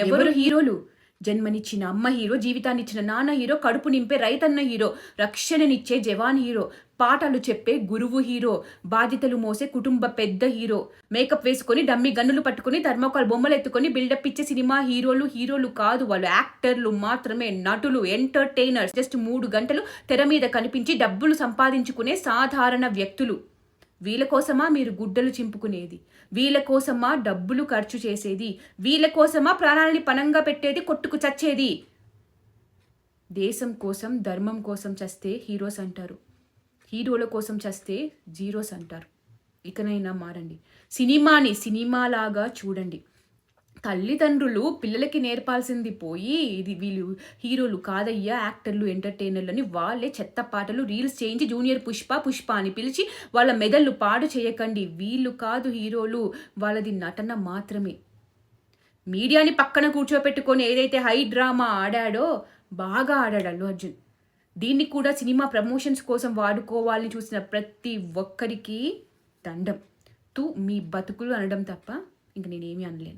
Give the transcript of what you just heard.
ఎవరు హీరోలు? జన్మనిచ్చిన అమ్మ హీరో, జీవితాన్నిచ్చిన నాన్న హీరో, కడుపు నింపే రైతన్న హీరో, రక్షణనిచ్చే జవాన్ హీరో, పాటలు చెప్పే గురువు హీరో, బాధ్యతలు మోసే కుటుంబ పెద్ద హీరో, మేకప్ వేసుకొని డమ్మీ గన్నులు పట్టుకొని థర్మోకాల్ బొమ్మలు ఎత్తుకొని బిల్డప్ ఇచ్చే సినిమా హీరోలు కాదు, వాళ్ళు యాక్టర్లు మాత్రమే, నటులు, ఎంటర్టైనర్స్. జస్ట్ 3 గంటలు తెర మీద కనిపించి డబ్బులు సంపాదించుకునే సాధారణ వ్యక్తులు. వీళ్ళ కోసమా మీరు గుడ్డలు చింపుకునేది? వీళ్ళ కోసమా డబ్బులు ఖర్చు చేసేది? వీళ్ళ కోసమా ప్రాణాలని పణంగా పెట్టేది, కొట్టుకు చచ్చేది? దేశం కోసం, ధర్మం కోసం చస్తే హీరోస్ అంటారు, హీరోల కోసం చస్తే జీరోస్ అంటారు. ఇకనైనా మారండి. సినిమాని సినిమాలాగా చూడండి. తల్లిదండ్రులు పిల్లలకి నేర్పాల్సింది పోయి ఇది వీళ్ళు హీరోలు కాదయ్యా, యాక్టర్లు, ఎంటర్టైనర్లు అని వాళ్ళే చెత్త పాటలు రీల్స్ చేయించి జూనియర్ పుష్ప అని పిలిచి వాళ్ళ మెదళ్ళు పాడు చేయకండి. వీళ్ళు కాదు హీరోలు, వాళ్ళది నటన మాత్రమే. మీడియాని పక్కన కూర్చోపెట్టుకొని ఏదైతే హై డ్రామా ఆడాడో బాగా ఆడాడు అల్లు అర్జున్. దీన్ని కూడా సినిమా ప్రమోషన్స్ కోసం వాడుకోవాలని చూసిన ప్రతి ఒక్కరికి దండం. మీ బతుకులు అనడం తప్ప ఇంక నేనేమీ అనలేను.